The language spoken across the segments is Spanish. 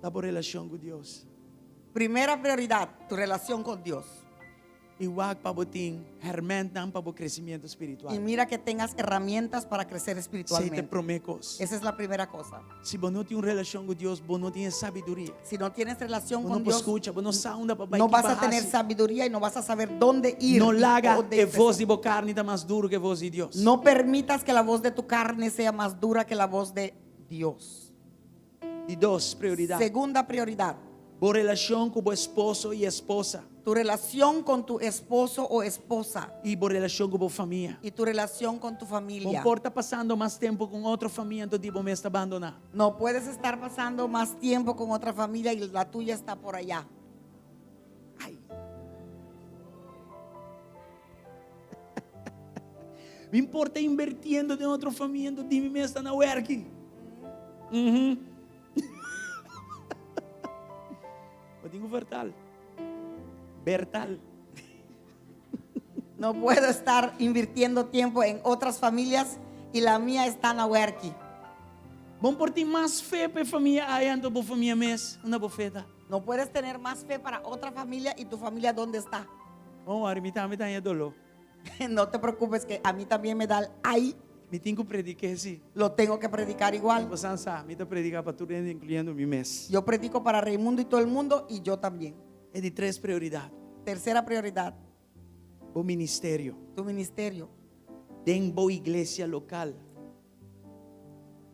La relación con Dios. Primera prioridad, tu relación con Dios. Y wag paboting herment ng crecimiento Y espiritual. mira que tengas herramientas para crecer Se te espiritualmente. promecos. Esa es la primera cosa. Si vos no tienes una relación con Dios, vos no tienes sabiduría. Si no tienes relación Vos con no Dios, escucha, vos no sabes para no vas a tener sabiduría y no vas a saber dónde ir. No y laga dónde que empezar. voz de carne está más duro que voz de Dios. No permitas que la voz de tu carne sea más dura que la voz de Dios. Y dos, prioridad. Segunda prioridad, Por relación con tu esposo y esposa. tu relación con tu esposo o esposa Y por relación con tu familia. y tu relación con tu No familia. importa pasando más tiempo con otra familia, entonces tipo me está abandonando. No puedes estar pasando más tiempo con otra familia y la tuya está por allá. Ay. Me importa invirtiendo en otra familia, entonces dime me está na werki. Eu tenho Bertal. No puedo estar invirtiendo tiempo en otras familias y la mía está en la huerqui. Vamos por ti más fe para familia aí ando por familia mes, una bofeta. No puedes tener más fe para otra familia y tu familia ¿dónde está? Oh, armita me tá dolor. No te preocupes que a mí también me da el ay, Me tenho que predicar assim. lo tengo que predicar igual. Você sabe, me tá predicar para tudo, incluindo mi mes. Yo predico para Raimundo y todo el mundo y yo también. É de três prioridades. Tercera prioridad, O ministério. tu ministerio. Dentro da igreja local.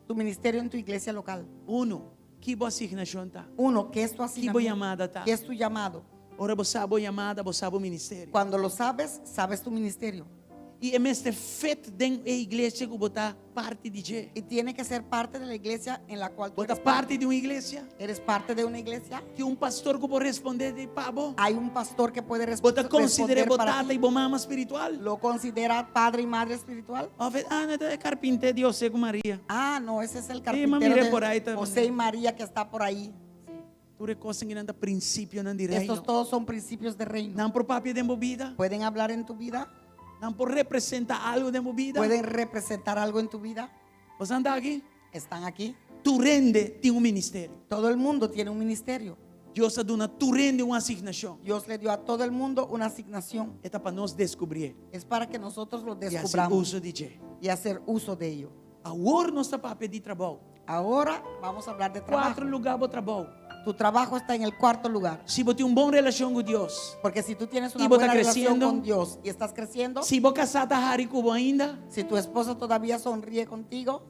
Tu ministerio en tu iglesia local. Uno, que boa asignação tá. Uno, ¿qué es tu Que boa asignamiento? chamada tá. ¿Qué es tu llamado? Ora você sabe a chamada, você sabe o ministério. Cuando lo sabes, sabes tu ministerio. E é mestre feito dentro da igreja que botar parte de je. Y tiene que ser parte de la iglesia en la cual tú Botar eres parte de uma igreja ¿Eres parte de una iglesia? que pastor que pode responder de pabo. Hay un pastor que puede Bota considera responder para botada ti. e bo mama espiritual. ¿Lo considera padre y madre espiritual? Não é carpinteiro de José com Maria. Ah, no, ese es el mami, carpintero mire de por ahí también. José y María que está por ahí. Tudo coisa que anda princípio não de Estos reino. todos son principios de reino. Não por papi de vida. ¿Pueden hablar en tu vida? Não por representa algo de vida. ¿Pueden representar algo en tu vida? Você anda aqui. ¿Están aquí? Tu rende tem ministério. Todo el mundo tiene un ministerio. Deus está dando tu rende uma asignação. Dios le dio a todo el mundo una asignación. É para nós descobrir Es para que nosotros lo e fazer descubramos uso de je. y hacer uso de ello. Agora nós está para pedir trabalho. Ahora vamos a hablar de trabajo. 4 lugares para trabalho. Tu trabajo está en el cuarto lugar. Se você tem uma boa relação com Deus, Porque si tú tienes Y una vos buena estás relación creciendo. con Dios y estás creciendo, se você casada Harry Cubo ainda, si tu esposo todavía sonríe contigo,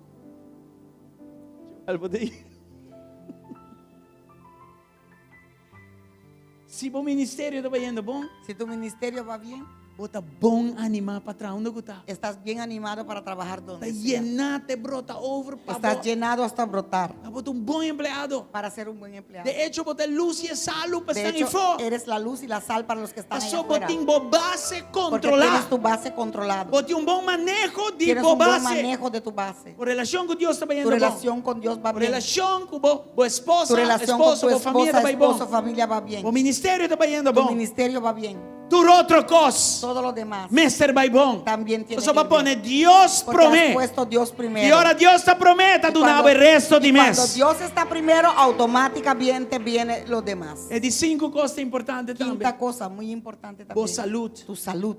se o ministério está indo bom, si tu ministerio va bien, bota bom animar para trás onde está. estás bien animado para trabajar Está donde sea. llenado, brota over para Estás llenado hasta brotar bota um bom empregado. para ser un buen empleado. De hecho, bota luz e salo para De estar em hecho, fora. eres la luz y la sal para los que están allá Só afuera. botem base Porque controlar. tienes tu base controlada. Bote um bom manejo de Tienes un buen base. manejo de tu base. Por relação com Deus está Tu indo bom. relación con Dios va Por bien. relação com o esposa, Tu relación con esposo, tu com família esposa, está bom. esposo, familia va bien. O ministério está indo Tu bom. ministerio va bien. Tur outro cos. Todo lo demás Mester vai bom. también tiene Só que para ir bien. pôr Deus Porque has promete. puesto Dios primero. E ora Deus está prometa Y do cuando- nabo o resto de y cuando mês. Dios está primero, automáticamente viene los demás. É de 5 coisas importantes também. Quinta cosa muy importante Boa también. saúde, Tu salud.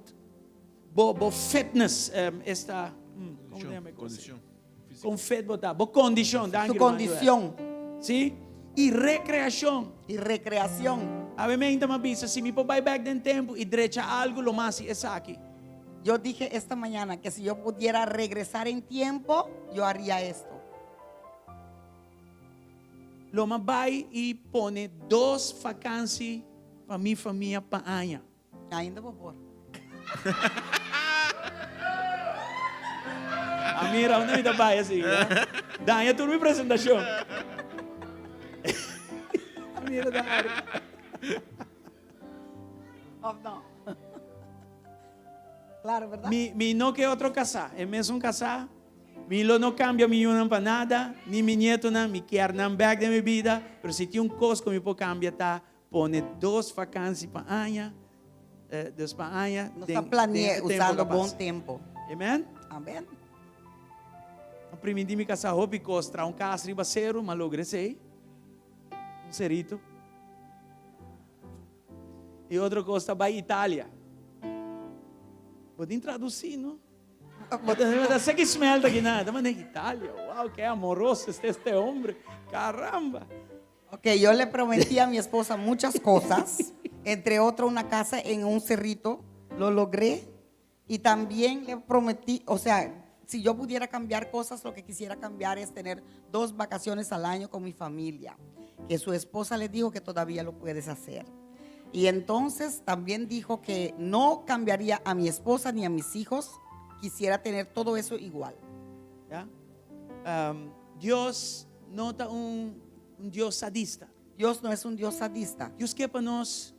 boa fitness, esta, como se chama? Com fit botar, boa condição, Tu condición sim? E recreação. y recreación. A mim ainda me avisa, se me vai back den tempo e derecha algo, lo mais é aqui. Yo dije esta mañana que si yo pudiera regresar en tiempo, yo haría esto. Lo mais vai e pone 2 vacâncias para minha família para año. Ainda vou pôr. A mira, onde ainda vai assim, né? Daí tudo minha apresentação. A mira da área. Oh, no. Claro, ¿verdad? Mi no que outro casar, é mesmo casar. Mi lo não cambia mi una para nada, ni mi nieto não, mi quer não back de minha vida, pero se tem coisa que me pode cambiar, tá? Pone 2 vacâncias para año, 2 para año. No está planeando usando bom tempo. Amém? Amén. Aprendi me casar roupa e costra casa riba zero, mas logrei. un cerito. E outra coisa vai Itália. Podem traduzir, não? Você que smelta aqui nada, mas em Itália, wow, que amoroso este hombre, caramba. Ok, yo le prometí a mi esposa muchas cosas, entre otras una casa en un cerrito, lo logré. Y también le prometí, o sea, si yo pudiera cambiar cosas, lo que quisiera cambiar es tener 2 vacaciones al año con mi familia, que su esposa le dijo que todavía lo puedes hacer. Y entonces también dijo que no cambiaría a mi esposa ni a mis hijos, quisiera tener todo eso igual. ¿Ya? Dios no está un Dios sadista. Dios no es un Dios sadista. Dios quiere para nos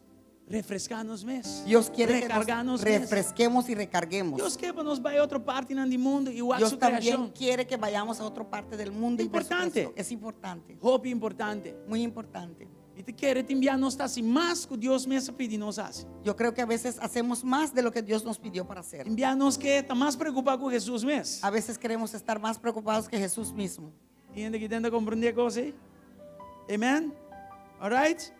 refrescarnos mes. Dios quiere que recargarnos nos refresquemos y recarguemos. Dios quiere para nos vaya a otra parte del mundo igual Dios su también creación. quiere que vayamos a otra parte del mundo. Importante. Y por supuesto, es importante, Hope importante. muy importante. E te quer te enviar nos assim mais que Deus mesmo pediu nos hace. Yo creo que a veces hacemos más de lo que Dios nos pidió para hacer. Enviar-nos que está mais preocupado com Jesus mesmo. A veces queremos estar más preocupados que Jesús mismo. Entende que tenta compreender a coisa aí? Amen? Alright?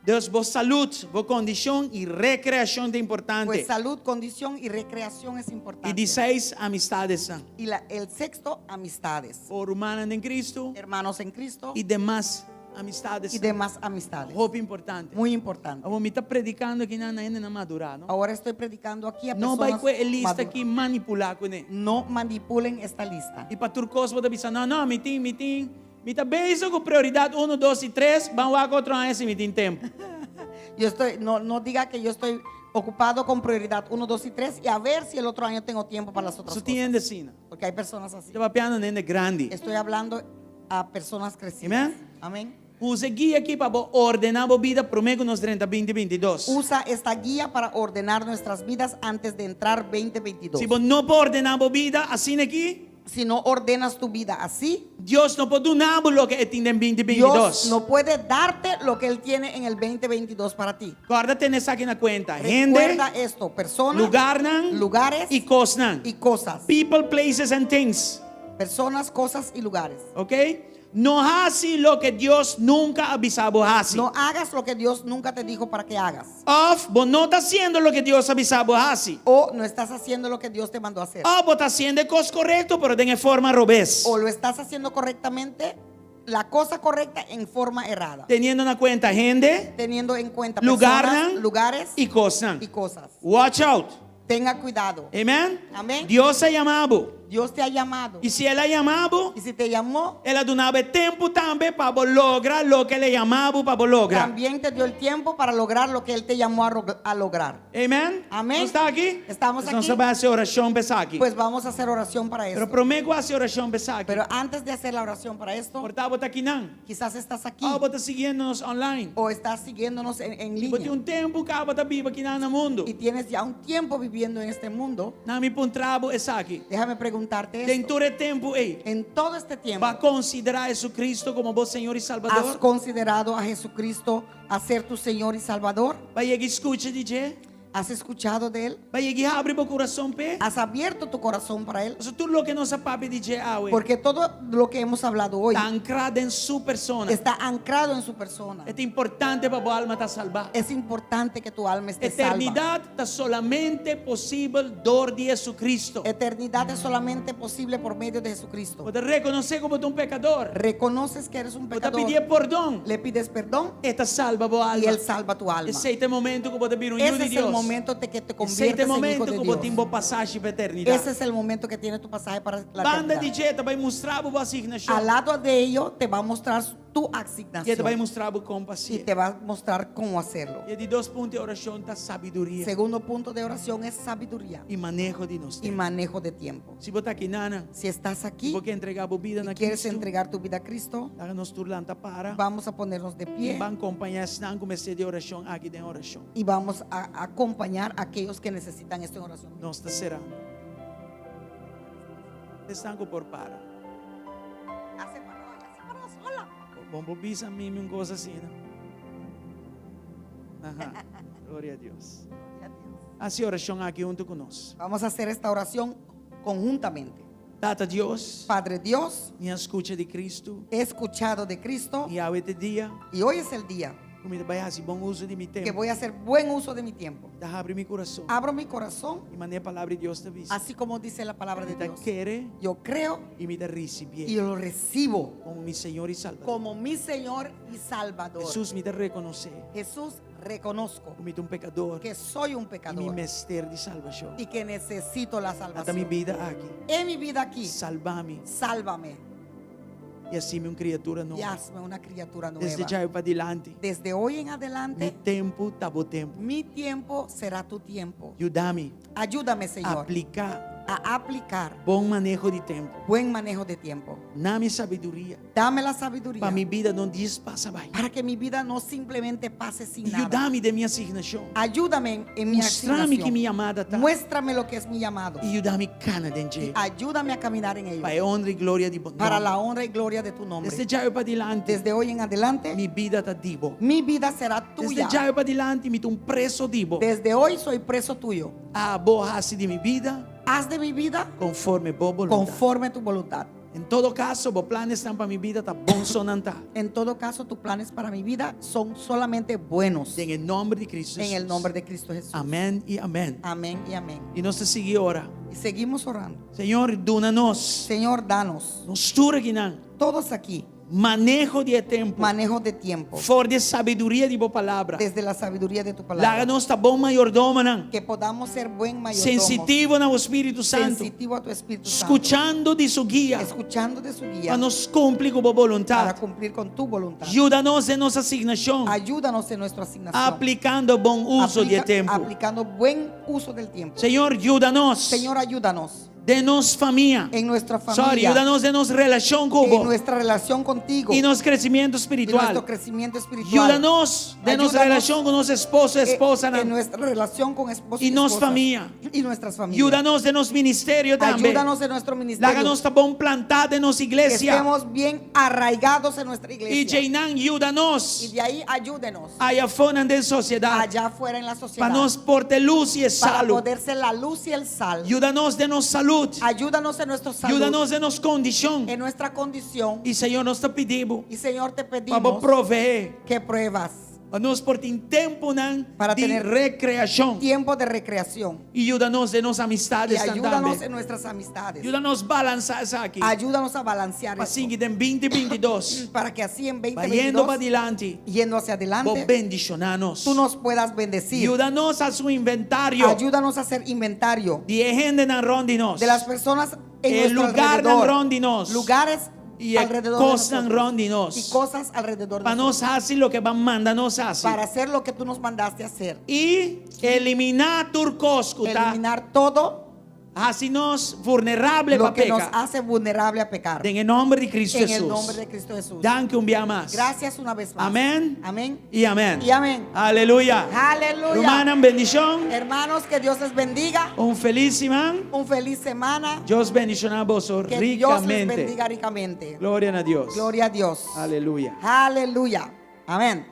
Deus, vos salud, vos condição e recreação é importante. Pues salud, condición y recreación es E importante. 16, amistades são. Y el sexto, amistades. Por humana em Cristo Hermanos en Cristo e demais amistades. y demás amistades. Hope importante. Muy importante. Vamos me está predicando aqui ainda na madurar, não? Ahora estoy predicando aquí a Não vai personas com a lista maduras. aqui manipular com ele. No manipulen esta lista. E pastor Cosmo está pensando, não, me está bem com prioridade 1, 2 e 3, vamos a outro ano se me tem tempo. Yo estoy, no diga que yo estoy ocupado con prioridad 1, 2 y 3 y a ver si el otro año tengo tiempo para las otras Isso cosas. tem assim. Porque hay personas así. Você vai piano nele grande. Estoy hablando a personas crecidas. Amén. Amén. Use guia aqui para ordenar a vida prometo nos 30, 2022. Usa esta guía para ordenar nuestras vidas antes de entrar 2022. Se você não pode ordenar a vida assim aqui, Si no ordenas tu vida así, Deus não pode dar o que tem em 2022. Dios no puede darte lo que Él tiene en el 2022 para ti. Guarda-te nessa aqui na conta. Gente, Recuerda esto, personas, lugares e coisas. y cosas. People, places and things. Personas, cosas y lugares. Ok? No hace lo que Dios nunca avisaba hace. No hagas lo que Dios nunca te dijo para que hagas. Of, vos no está haciendo lo que Dios avisaba hace. O no estás haciendo lo que Dios te mandó a hacer. O vos está haciendo cosas correctas, pero de forma revés. O lo estás haciendo correctamente, la cosa correcta en forma errada. Teniendo en cuenta gente Teniendo en cuenta Lugar, personas, lugares y cosas. y cosas. Watch out. Tenga cuidado. Amen? Amén. Dios ha llamado. Dios te ha llamado. Y si Él ha llamado, Y si te llamó, Él ha dado tiempo también para lograr lo que le llamaba para lograr. también te dio el tiempo para lograr lo que Él te llamó a lograr. Amen? Amén. ¿No está aquí? Estamos Entonces aquí. va a hacer oración para aquí. Pues vamos a hacer oración para Pero esto. prometo hacer oración para aquí. Pero antes de hacer la oración para esto, Por estar aquí, não. quizás estás aquí Ah, está siguiéndonos online. o estás siguiéndonos en Porque línea un tiempo que está vivo aquí no mundo. y tienes ya un tiempo viviendo en este mundo. Na mi puntrabo es aquí. Déjame preguntarte Dentro esto. de tiempo, En todo este tiempo, va a considerar a Jesucristo como vos Señor y ¿has Salvador. considerado a Jesucristo a ser tu Señor y Salvador? Va a llegar escucha DJ. ¿Has escuchado de Él? Va a llegar abre tu corazón pe. ¿Has abierto tu corazón para Él? O sea, tú lo que no se papi DJ awe. Porque todo lo que hemos hablado hoy Está anclado en su persona. está anclado en su persona. Es importante para tu alma estar salvada. Es importante que tu alma esté salva. Eternidad está solamente posible por Jesucristo. Eternidad es solamente posible por medio de Jesucristo. Puedes reconocer como tú un pecador. Reconoces que eres un Puedes pecador. pedir perdón. Le pides perdón Esta salva tu alma. y Él salva tu alma. Ese es el momento que puedes pedir un hijo Ese de es el Dios. momento de que te Ese es conviertes el en hijo momento de que Dios. vos tienes pasaje para eternidad. Ese es el momento que tiene tu pasaje para la Banda eternidad. DJ te vai mostrar a asignação. Al lado de ello te va a mostrar tu E te vai asignación mostrar a y compaixão. te va a mostrar cómo hacerlo. E de 2 pontos de oração está sabedoria Segundo punto de oración es sabiduría e manejo de nós. y manejo de tiempo. Se você está aqui, Nana, Si estás aquí porque entregar a vida y na quieres Cristo, entregar tu vida a Cristo, háganos turlanta para. vamos a ponernos de E pie vai acompanhar esse não comecei de oração aqui de oração. y vamos a acompañar a aquellos que necesitan esto en oración. Nós está serando. Estanco por para. Ya se paró sola. Vamos bisa a mim uma coisa assim, né? Ajá. Glória a Deus. Assim oração aqui junto conosco. Vamos a hacer esta oración conjuntamente. Tata Dios, Padre Dios, minha escucha de Cristo. he escuchado de Cristo E ao este dia, y hoy es el día comigo vai fazer bom uso de meu que tempo. voy a hacer buen uso de mi tiempo. Da abre meu coração. Abro mi corazón, E mandei a palavra de Deus te vista. así como dice la palabra de Da Dios. querer Yo creo e me da y receber lo recibo como meu Senhor e Salvador. como mi Señor y Salvador. Jesus me da reconhecer Jesús, reconozco como um pecador que soy un e me pecador mestre de salvação. y que necesito la Dá minha salvación. vida aqui. En mi vida aquí, Salva-me sálvame e assim uma criatura y nova. hazme una criatura Desde nueva. já para adelante, Desde hoy en meu adelante, tempo tá bom tempo. mi tiempo será tu tiempo. Ajuda-me Ayúdame, a Señor, aplicar a aplicar bom manejo de tempo buen manejo de tiempo. na minha sabedoria Dame la sabiduría para minha vida não despassa mais. para que mi vida no simplemente pase sin nada. Ajuda-me de minha asignação. Ayúdame en mi Mostrar-me que asignación. minha amada está. Muéstrame lo que es mi llamado. E ajuda-me cada dia. Ayúdame a caminar en ello. Para a honra e glória de bom Para nome. la honra y gloria de tu nombre. Desde já para adelante, Desde hoy en adelante, minha vida está divo. mi vida será Desde tuya. já para adelante, me um preço divo. Desde hoy soy preso tuyo. A boa de minha vida Haz de mi vida conforme boa voluntade. conforme tu voluntad. Em todo caso, os planos estão para minha vida tá bom sonantar. En todo caso, tus planes para mi vida son solamente buenos. Em nome de Cristo En el Jesus. nombre de Cristo Jesús. Amém e amém. Amén y amén. E nós seguimos ora. Y seguimos orando. Senhor, dona-nos. Señor, danos, Nos tura aqui não. todos aquí, Manejo de tempo. manejo de tiempo. For de sabedoria de boa palavra. Desde la sabiduría de tu palabra. Laga-nos tá bom mayordomo não. Que podamos ser buen mayordomo. Sensitivo no Espírito Santo. Sensitivo a tu Espíritu Santo. Escuchando de sua guia. Escuchando de su guía. Para nos cumprir com boa Para vontade. cumplir con tu voluntad. Ajuda-nos em nossa asignação. Ayúdanos en nuestra asignación. Aplicando bom uso de tempo. Aplicando buen uso del tiempo. Senhor, ajuda-nos. Señor, ayúdanos De-nos família. en nuestra Senhor, familia, ajuda-nos de nos relação com en vos. nuestra relación contigo, E nos crescimento en espiritual. nuestro crecimiento espiritual, Ajuda-nos de nos Ayúdanos relação com nosso esposo e esposa. en nuestra relación con esposos Y nos esposas, familia. y nuestras familias. Ajuda-nos de nos ministério também. Ayúdanos en nuestro ministerio, Láganos tá bom plantado em nossa que igreja. estemos bien arraigados en nuestra E iglesia, Jainan, y ajuda-nos de ahí ayúdenos allá fora da sociedade. allá afuera en la sociedad, Para nos portar luz e para salo. poder ser la luz y el sal. Ajuda-nos de nos saúde. Ayúdanos en nuestra salud, Ajuda-nos de nos condição. en nuestra condición. E Senhor, nós te pedimos Y Señor, te para pedimos prover que pruebas a nos por tempo não Para de tener recreação. tiempo de recreación. E ajuda-nos de nos Y amistades ayúdanos também. en nuestras amistades. Ajuda-nos a balançar isso aqui. Ayúdanos a balancear Para esto, assim que em 2022, para que así en vai indo para 2022, adelante, yendo hacia vos adelante, bendicionar-nos. tú nos puedas bendecir. Ajuda-nos a su inventário Ayúdanos a hacer inventario de gente na ronda de nós. de las personas en El nuestro lugar na alrededor, ronda de nós. lugares E alrededor de cosas na nosotros, ronda de y nós. cosas alrededor de Para nós nosotros, fazer o que van manda nós fazer. para hacer lo que tú nos mandaste a hacer. E eliminar turcosco, tá? Eliminar todo Assim nós vulnerável lo para que nos pecar. hace vulnerable a pecar. Em nome de Cristo En Jesus. el nombre de Cristo Jesús. Danke dia mais. Gracias una vez más. Amén. Amén. E amém. Y amén. Aleluia. Aleluya. Hermana, bendição. Hermanos, que Dios les bendiga. Feliz semana. Un feliz semana. Deus bendicionar vos Que Dios les ricamente. bendiga ricamente. Glória a Deus. Gloria a Dios. Aleluia. Aleluya. Amén.